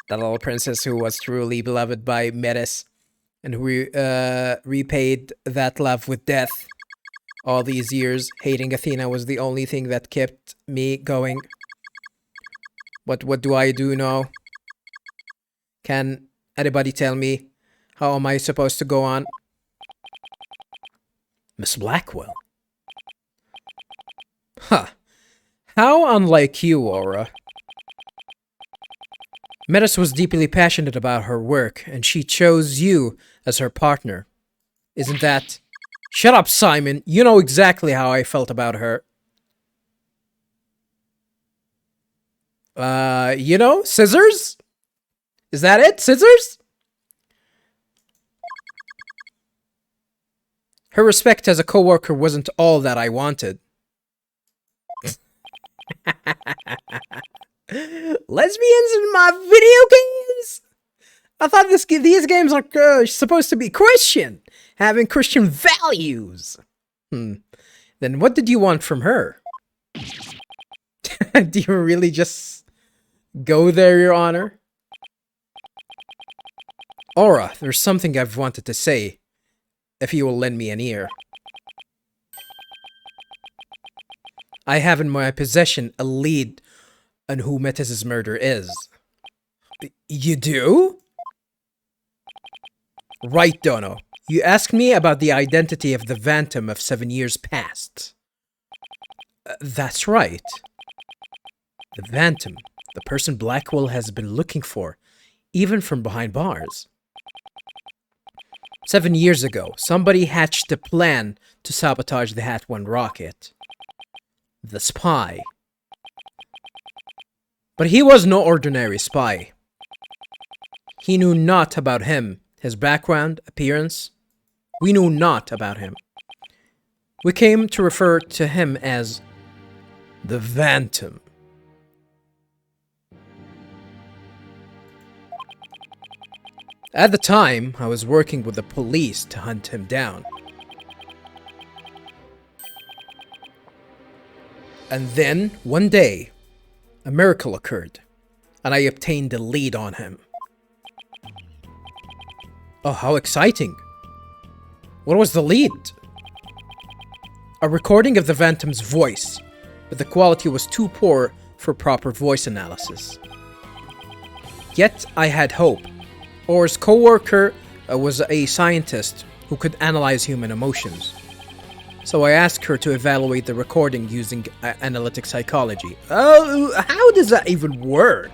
That little princess who was truly beloved by Metis, and who repaid that love with death. All these years, hating Athena was the only thing that kept me going. But what do I do now? Can anybody tell me? How am I supposed to go on? Miss Blackwell. Huh. How unlike you, Aura. Metis was deeply passionate about her work, and she chose you as her partner. Isn't that... Shut up, Simon! You know exactly how I felt about her. You know, scissors? Is that it? Scissors? Her respect as a coworker wasn't all that I wanted. Lesbians in my video games? I thought these games are supposed to be Christian, having Christian values. Then what did you want from her? Do you really just go there, Your Honor? Aura, there's something I've wanted to say, if you will lend me an ear. I have in my possession a lead on who Metis' murder is. You do? Right, Dono. You asked me about the identity of the Phantom of 7 years past. That's right. The Phantom, the person Blackwell has been looking for, even from behind bars. 7 years ago, somebody hatched a plan to sabotage the Hat 1 rocket. The spy. But he was no ordinary spy. He knew naught about him, his background, appearance. We knew naught about him. We came to refer to him as the Phantom. At the time, I was working with the police to hunt him down. And then, one day, a miracle occurred, and I obtained a lead on him. Oh, how exciting! What was the lead? A recording of the Phantom's voice, but the quality was too poor for proper voice analysis. Yet, I had hope. Or's co-worker was a scientist who could analyze human emotions. So I asked her to evaluate the recording using analytic psychology. Oh, how does that even work?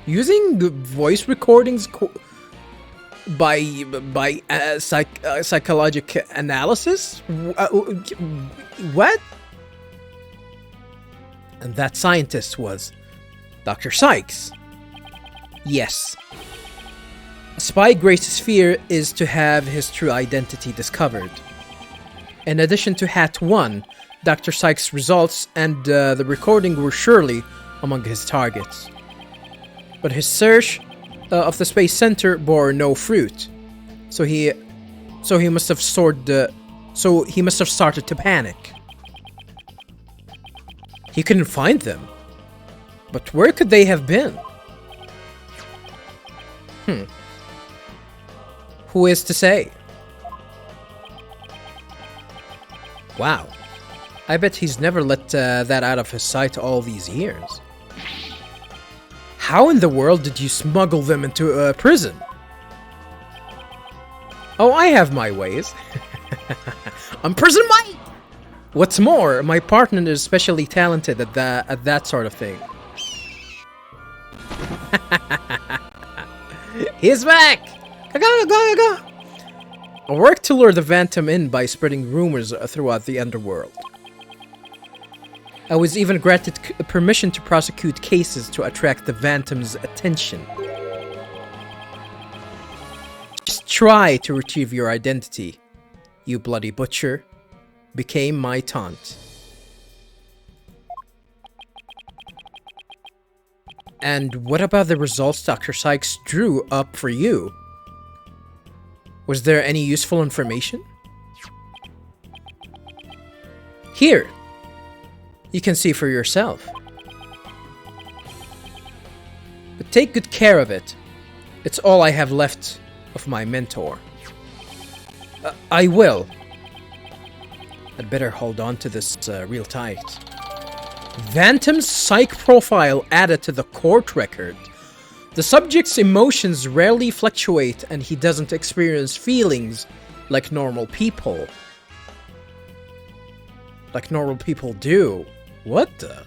Using voice recordings by psychological analysis? What? And that scientist was Dr. Cykes. Yes. A spy's greatest fear is to have his true identity discovered. In addition to Hat 1, Dr. Cykes' results and the recording were surely among his targets. But his search of the Space Center bore no fruit, so he must have started to panic. He couldn't find them. But where could they have been? Who is to say? Wow. I bet he's never let that out of his sight all these years. How in the world did you smuggle them into a prison? Oh, I have my ways. I'm prison Mike! What's more, my partner is especially talented at that sort of thing. He's back! Go! I worked to lure the Phantom in by spreading rumors throughout the underworld. I was even granted permission to prosecute cases to attract the Phantom's attention. Just try to retrieve your identity, you bloody butcher, became my taunt. And what about the results Dr. Cykes drew up for you? Was there any useful information? Here, you can see for yourself. But Take good care of it. It's all I have left of my mentor. I will. I'd better hold on to this real tight. Vantam's psych profile added to the court record. The subject's emotions rarely fluctuate and he doesn't experience feelings like normal people. Like normal people do. What the?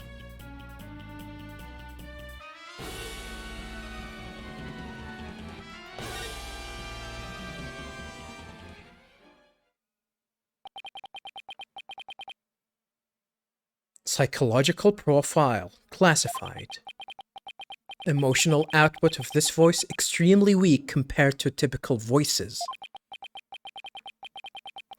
Psychological profile classified. Emotional output of this voice extremely weak compared to typical voices.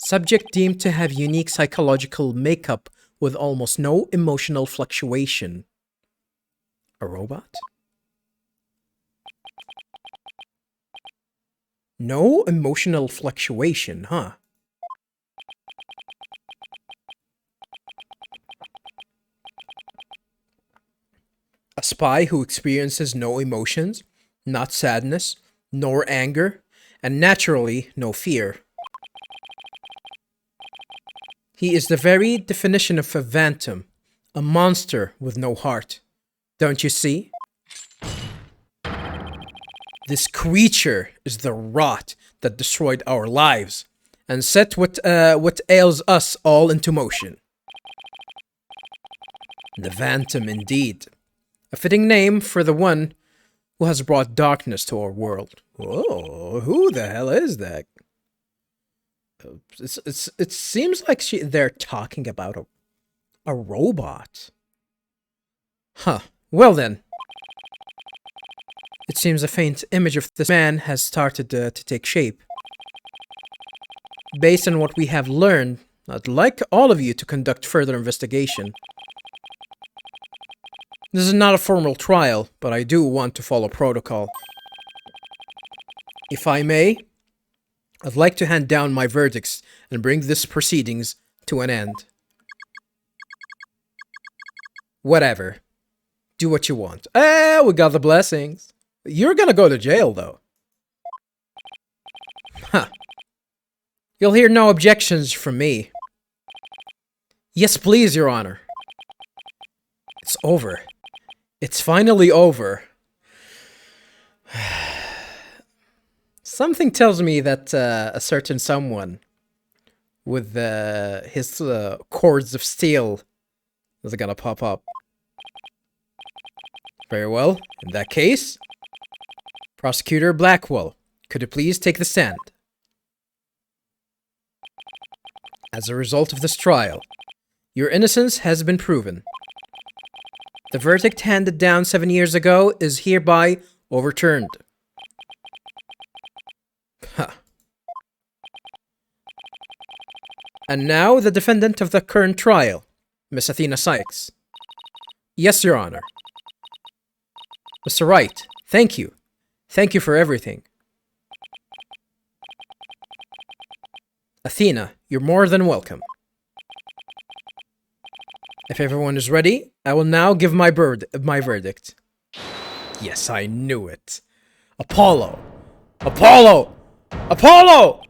Subject deemed to have unique psychological makeup with almost no emotional fluctuation. A robot? No emotional fluctuation, huh? A spy who experiences no emotions, not sadness, nor anger, and naturally no fear. He is the very definition of a Vantam, a monster with no heart. Don't you see? This creature is the rot that destroyed our lives and set what ails us all into motion. The Vantam indeed. A fitting name for the one who has brought darkness to our world. Whoa, who the hell is that? It seems like they're talking about a robot. Huh. Well then. It seems a faint image of this man has started to take shape. Based on what we have learned, I'd like all of you to conduct further investigation. This is not a formal trial, but I do want to follow protocol. If I may, I'd like to hand down my verdicts and bring this proceedings to an end. Whatever. Do what you want. We got the blessings. You're gonna go to jail, though. Huh. You'll hear no objections from me. Yes, please, Your Honor. It's over. It's finally over. Something tells me that a certain someone with his cords of steel is gonna pop up. Very well. In that case, Prosecutor Blackwell, could you please take the stand? As a result of this trial, your innocence has been proven. The verdict handed down 7 years ago is hereby overturned. Huh. And now the defendant of the current trial, Miss Athena Cykes. Yes, Your Honor. Mr. Wright, thank you. Thank you for everything. Athena, you're more than welcome. If everyone is ready, I will now give my verdict. Yes, I knew it. Apollo! Apollo! Apollo!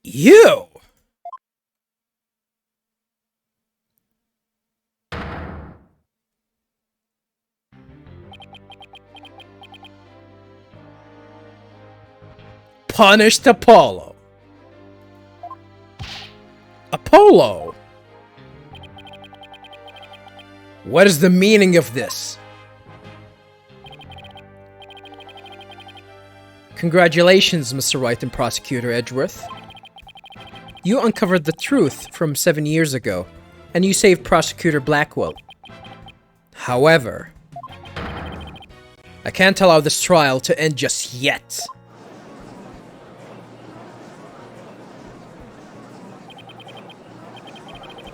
You! Punished Apollo. Apollo! What is the meaning of this? Congratulations, Mr. Wright and Prosecutor Edgeworth. You uncovered the truth from 7 years ago, and you saved Prosecutor Blackwell. However, I can't allow this trial to end just yet.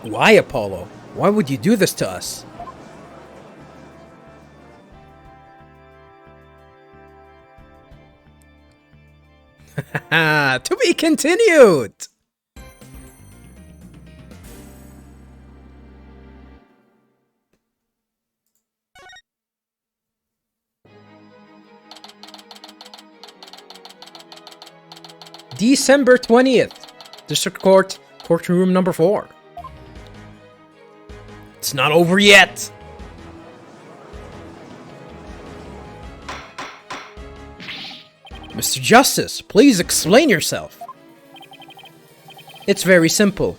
Why, Apollo? Why would you do this to us? To be continued! December 20th. District Court, courtroom number 4. It's not over yet. Mr. Justice, please explain yourself. It's very simple.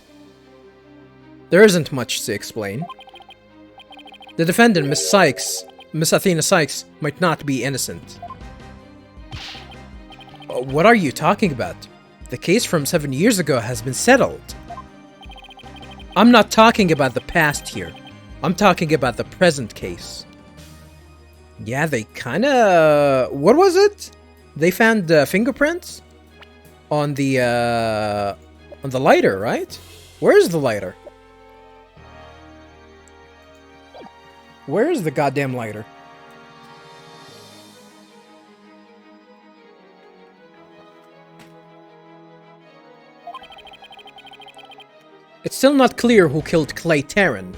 There isn't much to explain. The defendant, Miss Athena Cykes, might not be innocent. What are you talking about? The case from 7 years ago has been settled. I'm not talking about the past here. I'm talking about the present case. Yeah, they kinda... What was it? They found fingerprints? On the lighter, right? Where's the lighter? Where is the goddamn lighter? It's still not clear who killed Clay Terran.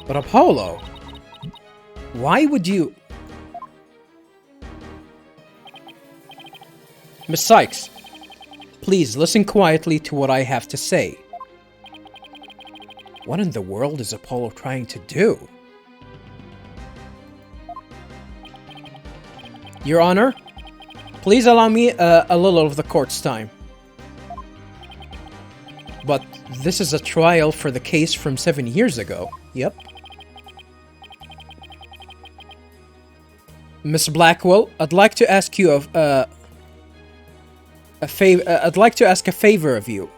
But Apollo... Why would you... Miss Cykes, please listen quietly to what I have to say. What in the world is Apollo trying to do? Your Honor, please allow me a little of the court's time. But this is a trial for the case from 7 years ago. Yep. Miss Blackwell, I'd like to ask you a favor. I'd like to ask a favor of you.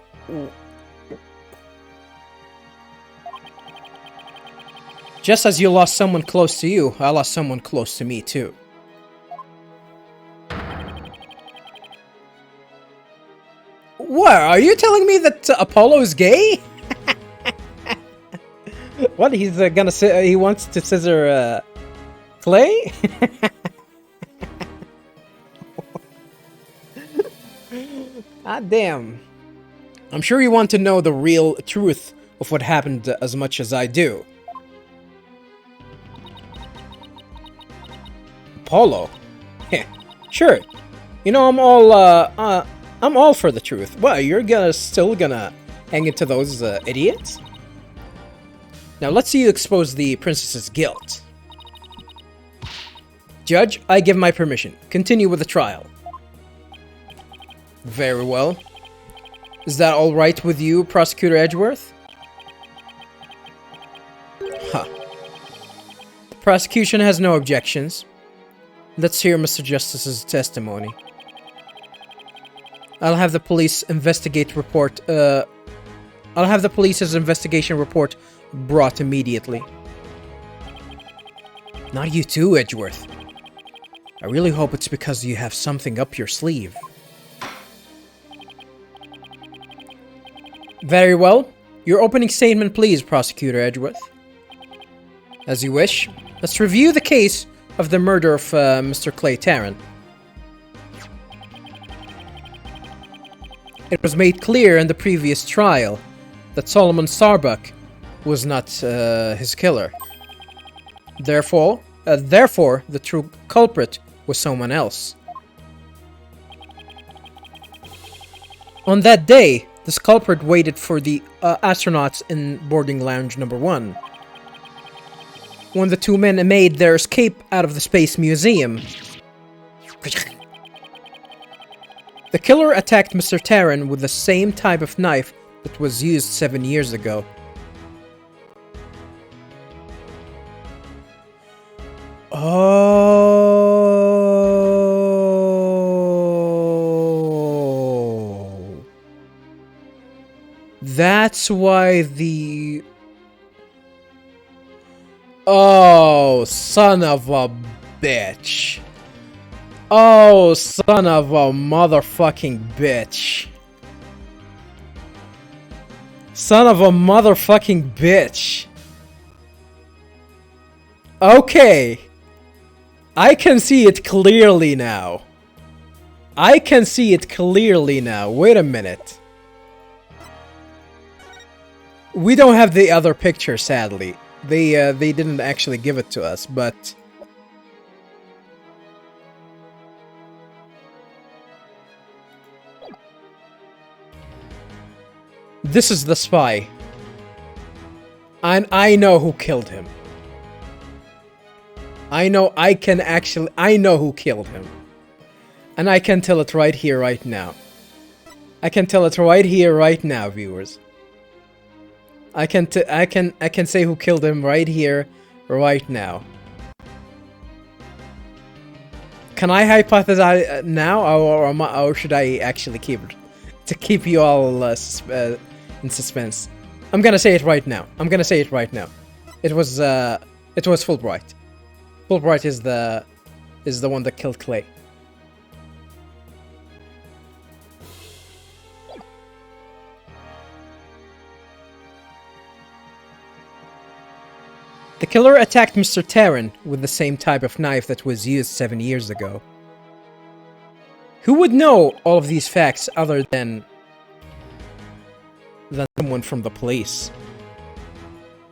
Just as you lost someone close to you, I lost someone close to me too. What? Are you telling me that Apollo is gay? What? He's gonna say he wants to scissor Clay? Ah, damn. I'm sure you want to know the real truth of what happened as much as I do. Apollo? Sure. You know, I'm all for the truth. What, you're still gonna hang into those idiots? Now let's see you expose the princess's guilt. Judge, I give my permission. Continue with the trial. Very well. Is that all right with you, Prosecutor Edgeworth? Huh. The prosecution has no objections. Let's hear Mr. Justice's testimony. I'll have the police investigate report, I'll have the police's investigation report brought immediately. Not you too, Edgeworth. I really hope it's because you have something up your sleeve. Very well. Your opening statement, please, Prosecutor Edgeworth. As you wish. Let's review the case of the murder of Mr. Clay Terran. It was made clear in the previous trial that Solomon Starbuck was not his killer. Therefore, the true culprit was someone else. On that day, this culprit waited for the astronauts in boarding lounge number 1. When the two men made their escape out of the Space Museum, the killer attacked Mr. Terran with the same type of knife that was used 7 years ago. Oh. That's why the... Oh, son of a bitch. Oh, son of a motherfucking bitch. Son of a motherfucking bitch. Okay. I can see it clearly now. I can see it clearly now. Wait a minute. We don't have the other picture, sadly. They didn't actually give it to us, but... This is the spy. And I know who killed him. I know who killed him. And I can tell it right here, right now. I can tell it right here, right now, viewers. I can say who killed him right here, right now. Can I hypothesize now, or should I actually keep it to keep you all in suspense? I'm gonna say it right now. It was Fulbright. Fulbright is the one that killed Clay. The killer attacked Mr. Taryn with the same type of knife that was used 7 years ago. Who would know all of these facts other than someone from the police?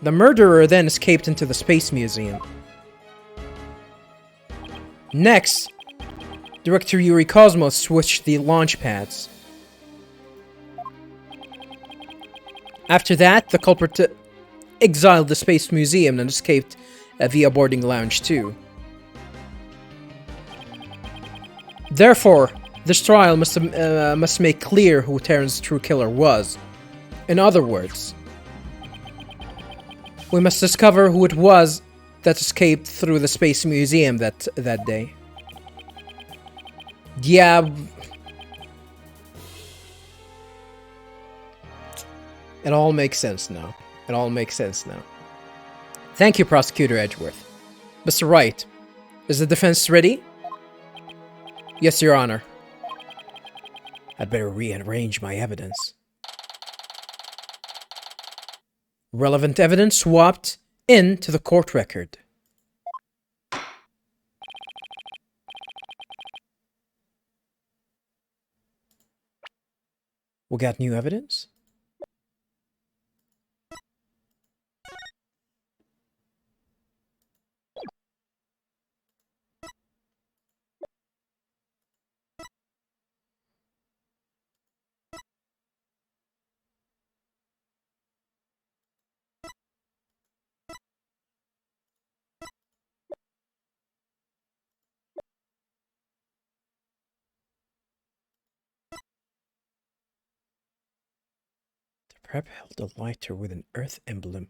The murderer then escaped into the Space Museum. Next, Director Yuri Cosmos switched the launch pads. After that, the culprit exiled the Space Museum and escaped via boarding lounge 2. Therefore, this trial must make clear who Taryn's true killer was. In other words, we must discover who it was that escaped through the Space Museum that day. Yeah. It all makes sense now. Thank you, Prosecutor Edgeworth. Mr. Wright, is the defense ready? Yes, Your Honor. I'd better rearrange my evidence. Relevant evidence swapped into the court record. We got new evidence? Prep held a lighter with an Earth emblem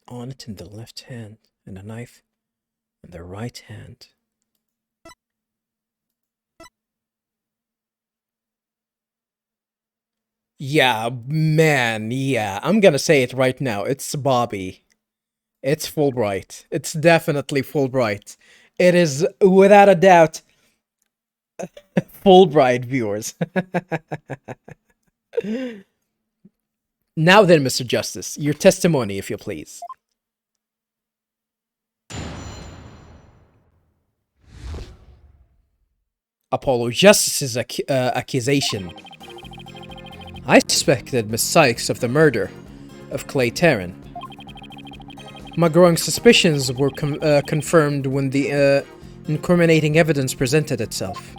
on it in the left hand and a knife in the right hand. Yeah, man, yeah. I'm gonna say it right now. It's Bobby. It's Fulbright. It's definitely Fulbright. It is, without a doubt, Fulbright, viewers. Now then, Mr. Justice, your testimony, if you please. Apollo Justice's accusation. I suspected Miss Cykes of the murder of Clay Taryn. My growing suspicions were confirmed when the incriminating evidence presented itself.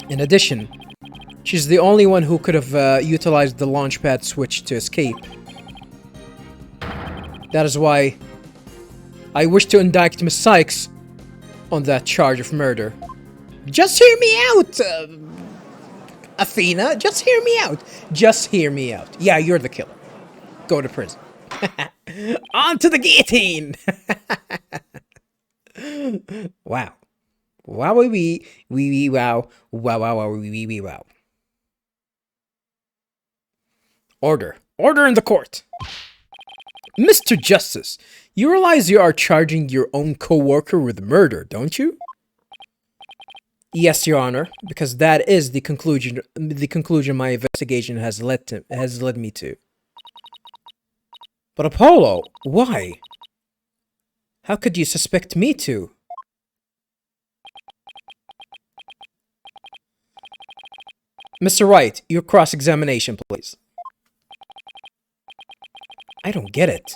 In addition, she's the only one who could have utilized the launchpad switch to escape. That is why I wish to indict Miss Cykes on that charge of murder. Just hear me out, Athena. Just hear me out. Just hear me out. Yeah, you're the killer. Go to prison. On to the guillotine. Wow. Wow, wow. Order. Order in the court. Mr. Justice, you realize you are charging your own co-worker with murder, don't you? Yes, Your Honor, because that is the conclusion my investigation has led me to. But Apollo, why? How could you suspect me too? Mr. Wright, your cross-examination, please. I don't get it.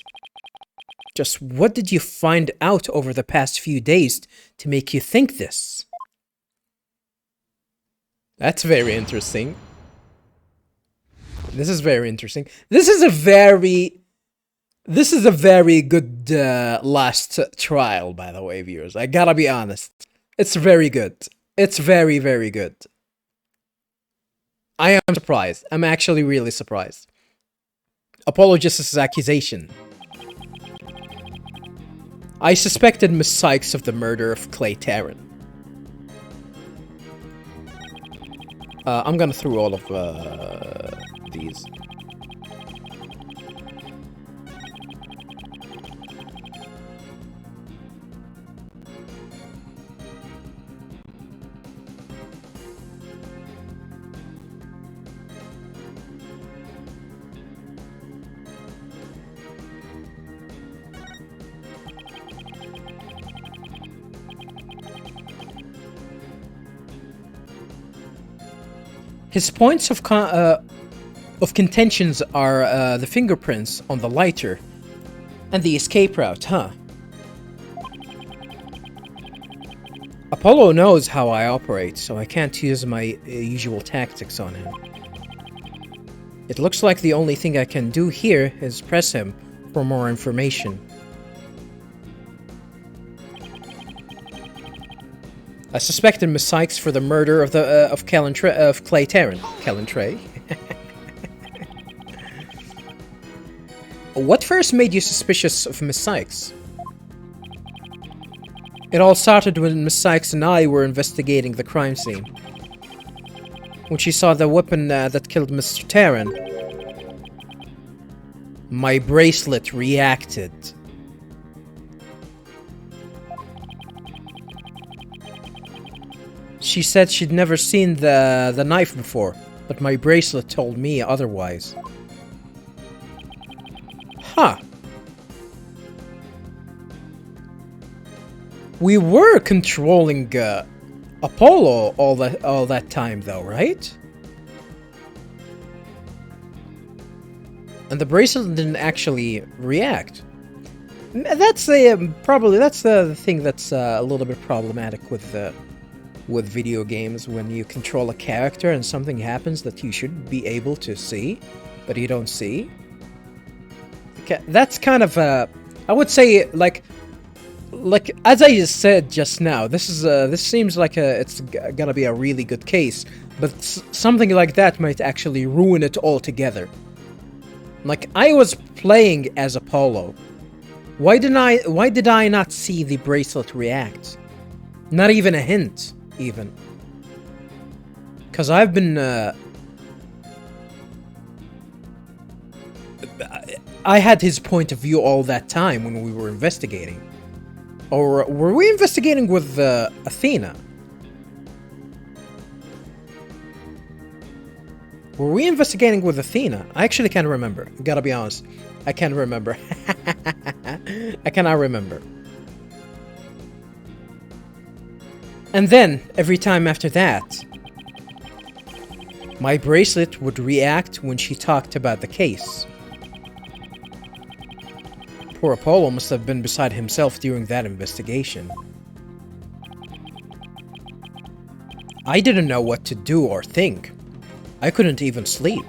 Just what did you find out over the past few days to make you think this? That's very interesting. This is very interesting. This is a very good last trial, by the way, viewers. I gotta be honest. It's very good. It's very, very good. I am surprised. I'm actually really surprised. Apollo Justice's accusation. I suspected Miss Cykes of the murder of Clay Tarrant. I'm gonna through all of these. His points of contentions are the fingerprints on the lighter and the escape route, huh? Apollo knows how I operate, so I can't use my usual tactics on him. It looks like the only thing I can do here is press him for more information. I suspected Miss Cykes for the murder of Clay Tarrant. Trey. What first made you suspicious of Miss Cykes? It all started when Miss Cykes and I were investigating the crime scene. When she saw the weapon that killed Mr. Tarrant, my bracelet reacted. She said she'd never seen the knife before, but my bracelet told me otherwise. Huh. We were controlling Apollo all that time though, right? And the bracelet didn't actually react. That's probably the thing that's a little bit problematic with video games, when you control a character and something happens that you should be able to see, but you don't see. That's kind of I would say like as I just said just now, this seems like it's gonna be a really good case, but something like that might actually ruin it altogether. Like, I was playing as Apollo. Why did I not see the bracelet react? Not even a hint. Even. Because I've been, I had his point of view all that time when we were investigating. Or were we investigating with, Athena? Were we investigating with Athena? I actually can't remember. Gotta be honest. I can't remember. I cannot remember. And then, every time after that, my bracelet would react when she talked about the case. Poor Apollo must have been beside himself during that investigation. I didn't know what to do or think. I couldn't even sleep.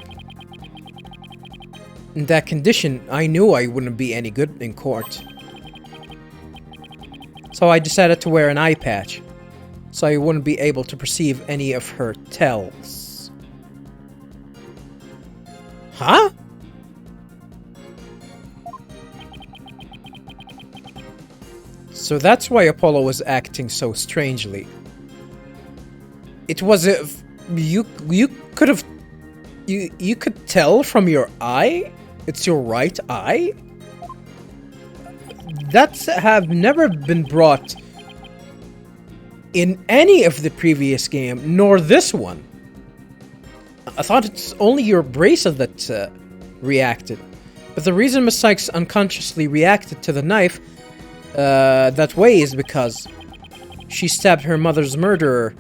In that condition, I knew I wouldn't be any good in court. So I decided to wear an eye patch, so I wouldn't be able to perceive any of her tells. Huh? So that's why Apollo was acting so strangely. It was if you could tell from your eye? It's your right eye? That's have never been brought in any of the previous game, nor this one. I thought it's only your bracelet that reacted. But the reason Miss Cykes unconsciously reacted to the knife that way is because she stabbed her mother's murderer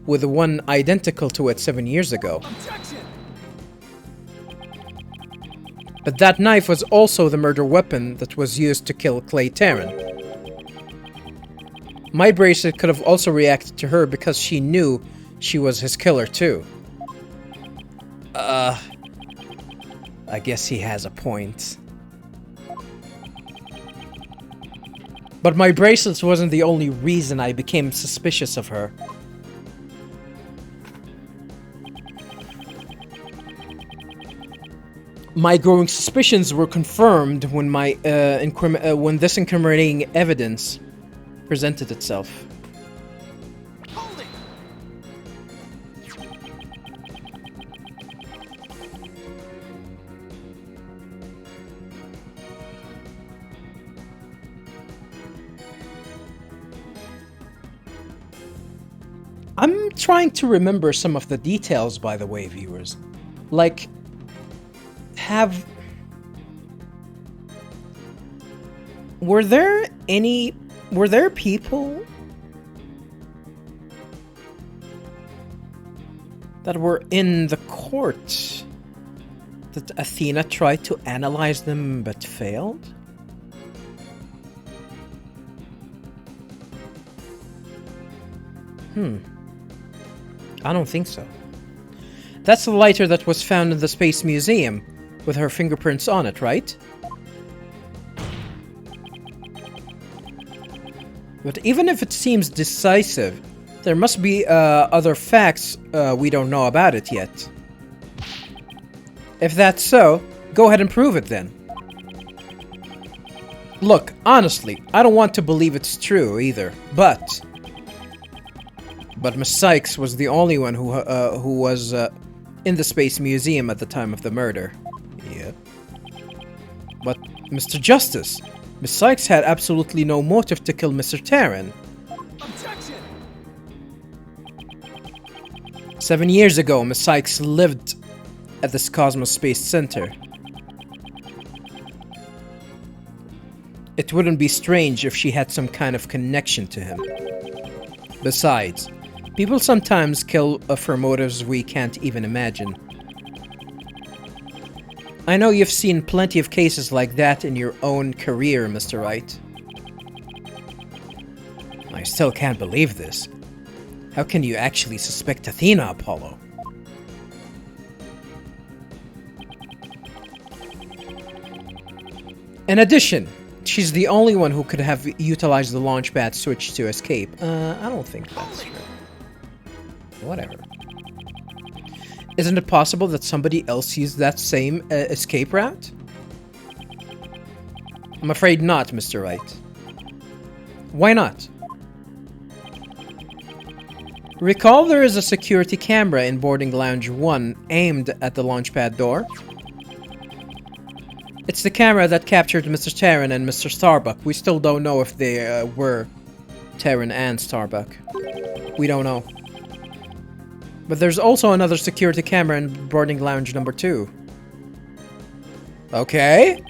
with one identical to it 7 years ago. But that knife was also the murder weapon that was used to kill Clay Tarrant. My bracelet could have also reacted to her because she knew she was his killer too. I guess he has a point. But my bracelets wasn't the only reason I became suspicious of her. My growing suspicions were confirmed when when this incriminating evidence presented itself. I'm trying to remember some of the details, by the way, viewers. Like, were there people that were in the court that Athena tried to analyze them but failed? I don't think so. That's the lighter that was found in the Space Museum, with her fingerprints on it, right? But even if it seems decisive, there must be other facts we don't know about it yet. If that's so, go ahead and prove it then. Look, honestly, I don't want to believe it's true either, but Miss Cykes was the only one who was in the Space Museum at the time of the murder. Yeah. But, Mr. Justice, Miss Cykes had absolutely no motive to kill Mr. Terran. Objection! 7 years ago, Miss Cykes lived at this Cosmos Space Center. It wouldn't be strange if she had some kind of connection to him. Besides, people sometimes kill for motives we can't even imagine. I know you've seen plenty of cases like that in your own career, Mr. Wright. I still can't believe this. How can you actually suspect Athena, Apollo? In addition, she's the only one who could have utilized the launchpad switch to escape. I don't think that's true. Whatever. Isn't it possible that somebody else used that same escape route? I'm afraid not, Mr. Wright. Why not? Recall there is a security camera in boarding lounge 1 aimed at the launchpad door. It's the camera that captured Mr. Terran and Mr. Starbuck. We still don't know if they were Terran and Starbuck. We don't know. But there's also another security camera in boarding lounge number 2. Okay.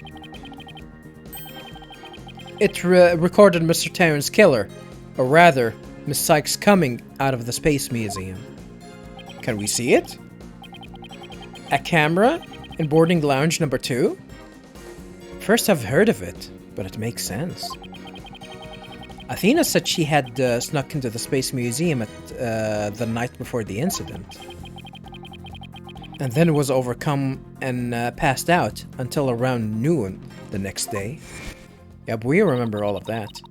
It recorded Mr. Terran's killer, or rather, Miss Cykes coming out of the Space Museum. Can we see it? A camera in boarding lounge number 2? First I've heard of it, but it makes sense. Athena said she had snuck into the Space Museum at the night before the incident. And then was overcome and passed out until around noon the next day. Yep, we remember all of that.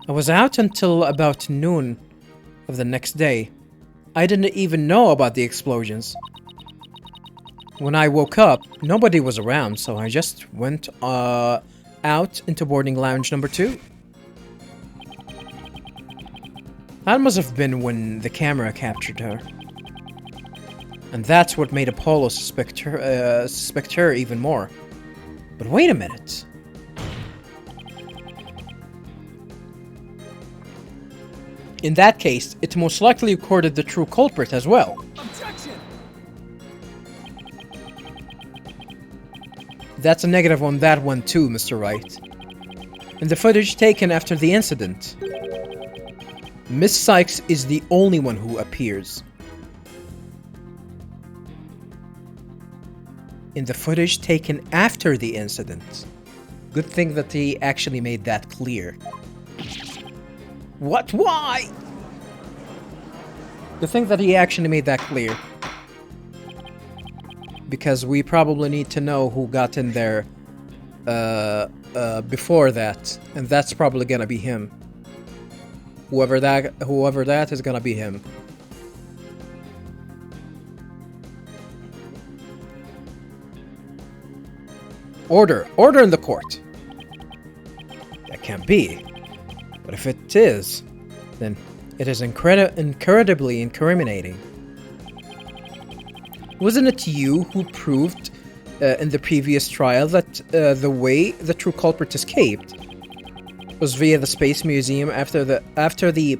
I was out until about noon of the next day. I didn't even know about the explosions. When I woke up, nobody was around, so I just went out into boarding lounge number 2. That must have been when the camera captured her. And that's what made Apollo suspect her even more. But wait a minute. In that case, it most likely recorded the true culprit as well. Objection! That's a negative on that one too, Mr. Wright. In the footage taken after the incident, Miss Cykes is the only one who appears. In the footage taken after the incident. Good thing that he actually made that clear. What? Why? The thing that he actually made that clear. because we probably need to know who got in there before that, and that's probably gonna be him. Whoever that is gonna be him. Order in the court. That can't be. But if it is, then it is incredibly incriminating. Wasn't it you who proved in the previous trial that the way the true culprit escaped was via the Space Museum after the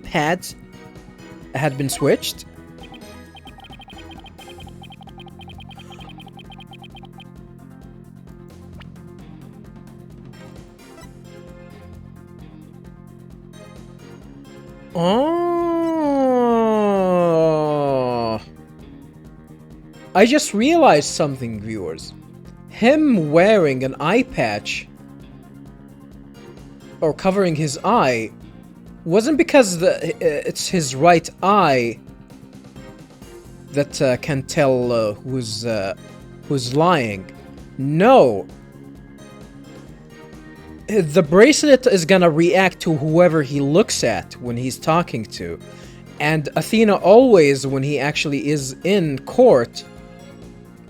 pads had been switched? Oh, I just realized something, viewers. Him wearing an eye patch or covering his eye wasn't because it's his right eye that can tell who's lying. No. The bracelet is gonna react to whoever he looks at when he's talking to. And Athena always, when he actually is in court,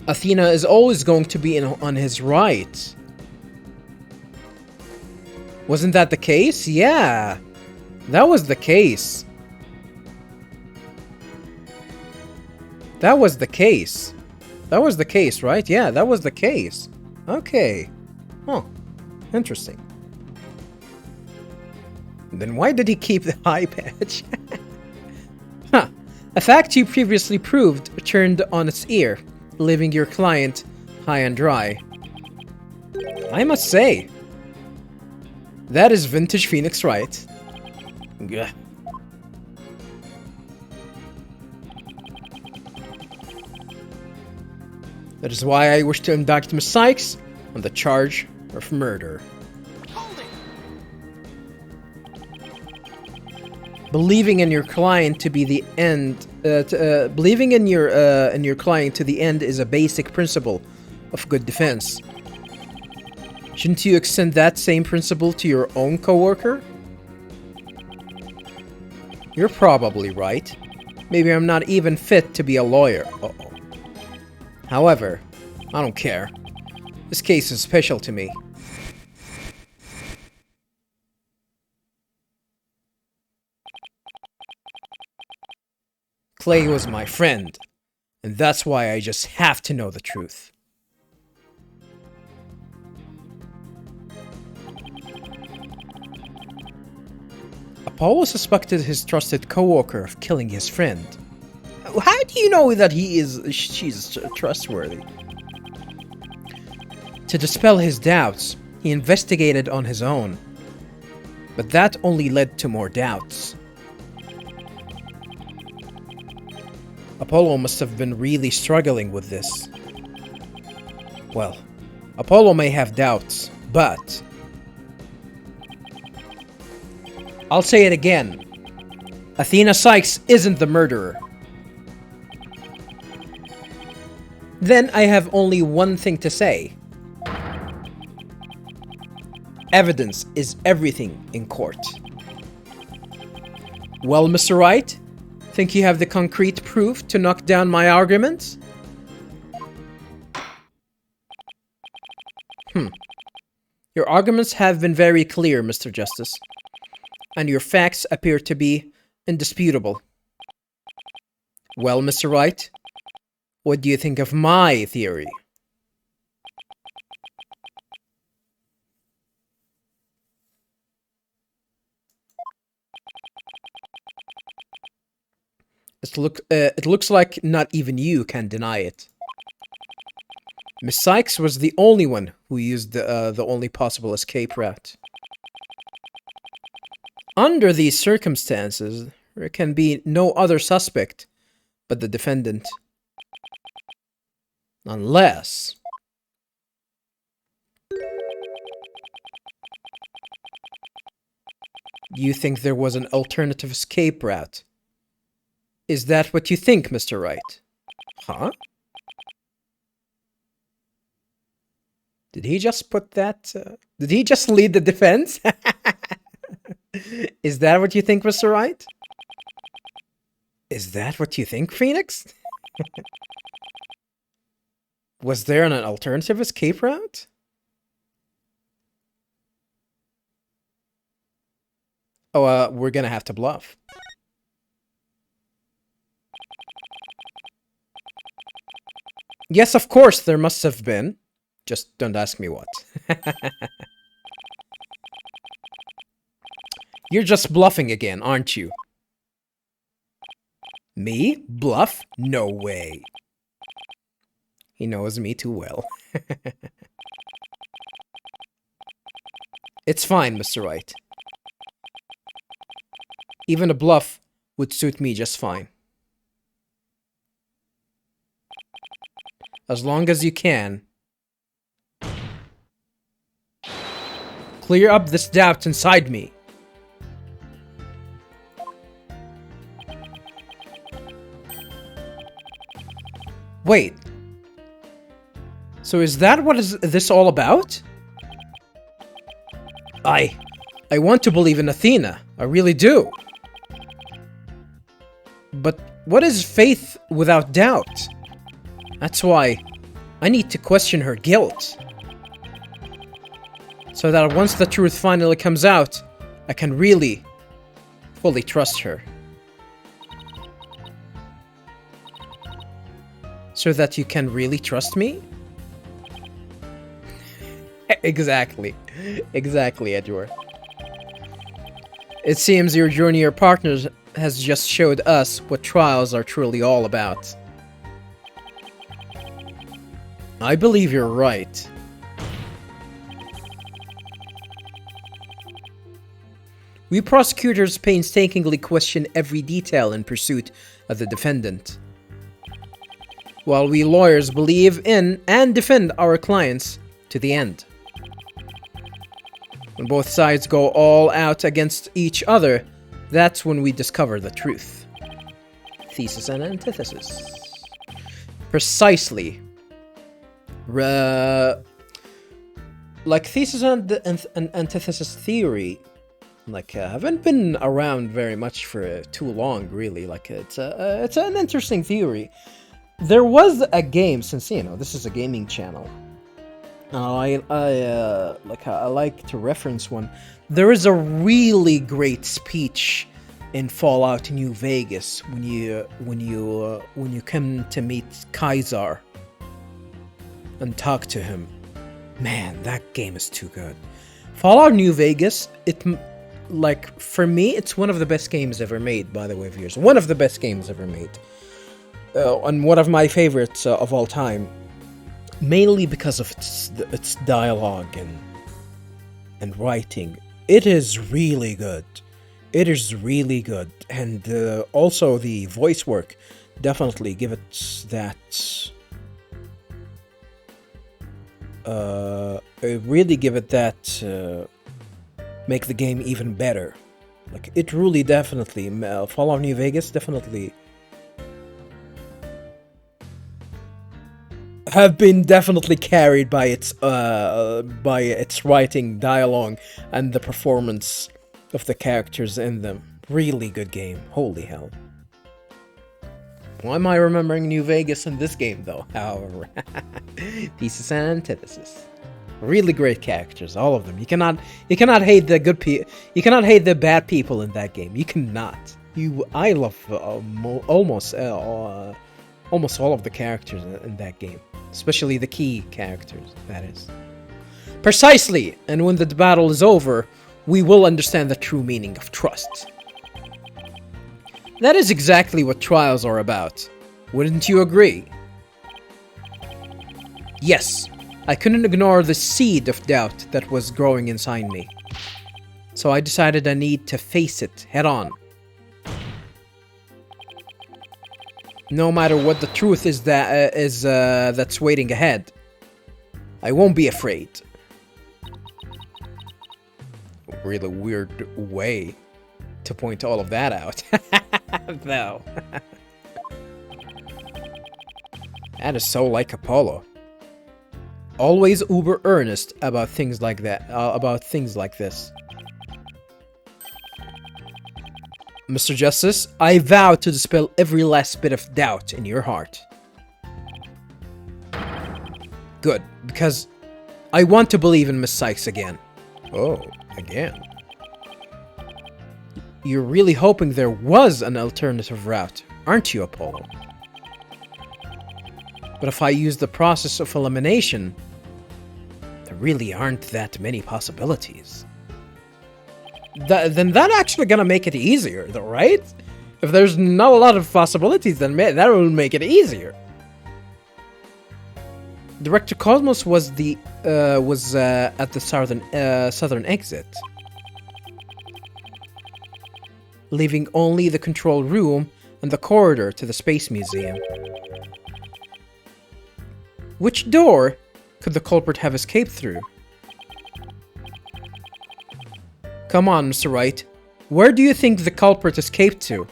Athena is always going to be on his right. Wasn't that the case? Yeah. That was the case. That was the case. That was the case, right? Yeah, that was the case. Okay. Huh. Interesting. Then why did he keep the eye patch? Huh. A fact you previously proved turned on its ear, leaving your client high and dry. I must say, that is vintage Phoenix Wright. Gah. That is why I wish to indict Miss Cykes on the charge of murder. Believing in your client to be the end, believing in your client to the end is a basic principle of good defense. Shouldn't you extend that same principle to your own coworker? You're probably right. Maybe I'm not even fit to be a lawyer. Uh-oh. However, I don't care. This case is special to me. Clay was my friend, and that's why I just have to know the truth. Apollo suspected his trusted co-worker of killing his friend. How do you know that she's trustworthy? To dispel his doubts, he investigated on his own. But that only led to more doubts. Apollo must have been really struggling with this. Well, Apollo may have doubts, but... I'll say it again. Athena Cykes isn't the murderer. Then I have only one thing to say. Evidence is everything in court. Well, Mr. Wright? Think you have the concrete proof to knock down my arguments? Your arguments have been very clear, Mr. Justice. And your facts appear to be indisputable. Well, Mr. Wright? What do you think of my theory? It looks like not even you can deny it. Miss Cykes was the only one who used the only possible escape route. Under these circumstances, there can be no other suspect but the defendant. Unless... you think there was an alternative escape route. Is that what you think, Mr. Wright? Huh? Did he just put that... did he just lead the defense? Is that what you think, Mr. Wright? Is that what you think, Phoenix? Was there an alternative escape route? Oh, we're gonna have to bluff. Yes, of course, there must have been. Just don't ask me what. You're just bluffing again, aren't you? Me? Bluff? No way. He knows me too well. It's fine, Mr. Wright. Even a bluff would suit me just fine. As long as you can. Clear up this doubt inside me. Wait. So is that what is this all about? I want to believe in Athena. I really do. But what is faith without doubt? That's why I need to question her guilt. So that once the truth finally comes out, I can really, fully trust her. So that you can really trust me? Exactly. Exactly, Edward. It seems your junior partner has just showed us what trials are truly all about. I believe you're right. We prosecutors painstakingly question every detail in pursuit of the defendant, while we lawyers believe in and defend our clients to the end. When both sides go all out against each other, that's when we discover the truth. Thesis and antithesis. Precisely. Like thesis and antithesis theory, haven't been around very much for too long, really. It's an interesting theory. There was a game, since this is a gaming channel. I like to reference one. There is a really great speech in Fallout New Vegas when you come to meet Kaiser and talk to him. Man, that game is too good. Fallout New Vegas, for me, it's one of the best games ever made, by the way, viewers. One of the best games ever made. And one of my favorites of all time. Mainly because of its dialogue and writing. It is really good. It is really good. And also the voice work. Definitely give it that... really give it that... make the game even better. It really definitely... Fallout New Vegas definitely... have been definitely carried by its writing, dialogue, and the performance of the characters in them. Really good game. Holy hell. Why am I remembering New Vegas in this game, though? However, thesis and antithesis. Really great characters, all of them. You cannot hate the good people. You cannot hate the bad people in that game. You cannot. I love almost all of the characters in that game. Especially the key characters, that is. Precisely! And when the battle is over, we will understand the true meaning of trust. That is exactly what trials are about. Wouldn't you agree? Yes, I couldn't ignore the seed of doubt that was growing inside me. So I decided I need to face it head on. No matter what the truth is that's waiting ahead, I won't be afraid. Really weird way to point all of that out. No. That is so like Apollo. Always uber earnest about things like that, about things like this. Mr. Justice, I vow to dispel every last bit of doubt in your heart. Good, because I want to believe in Miss Cykes again. Oh, again? You're really hoping there was an alternative route, aren't you, Apollo? But if I use the process of elimination, there really aren't that many possibilities. Then that actually gonna make it easier, though, right? If there's not a lot of possibilities, then that will make it easier. Director Cosmos was at the southern exit, leaving only the control room and the corridor to the Space Museum. Which door could the culprit have escaped through? Come on, Mr. Wright. Where do you think the culprit escaped to?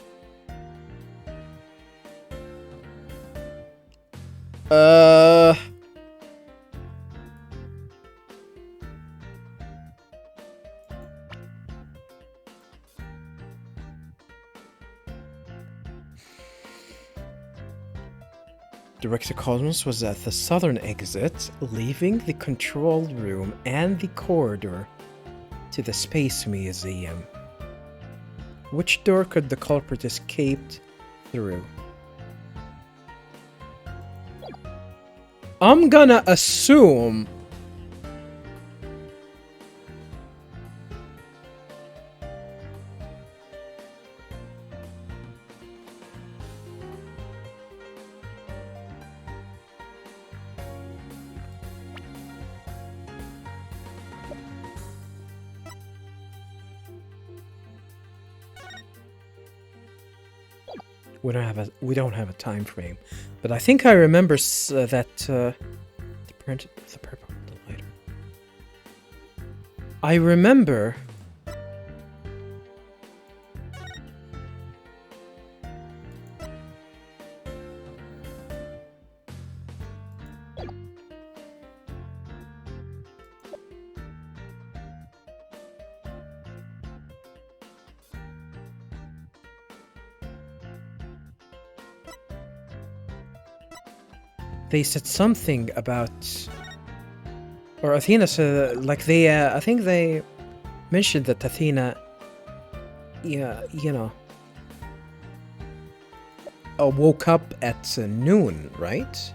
Director Cosmos was at the southern exit, leaving the control room and the corridor to the Space Museum. Which door could the culprit escape through? I'm gonna assume... We don't have a time frame, but I think I remember that the purple lighter. I remember. They said something about, or Athena said, like I think they mentioned that Athena, woke up at noon, right?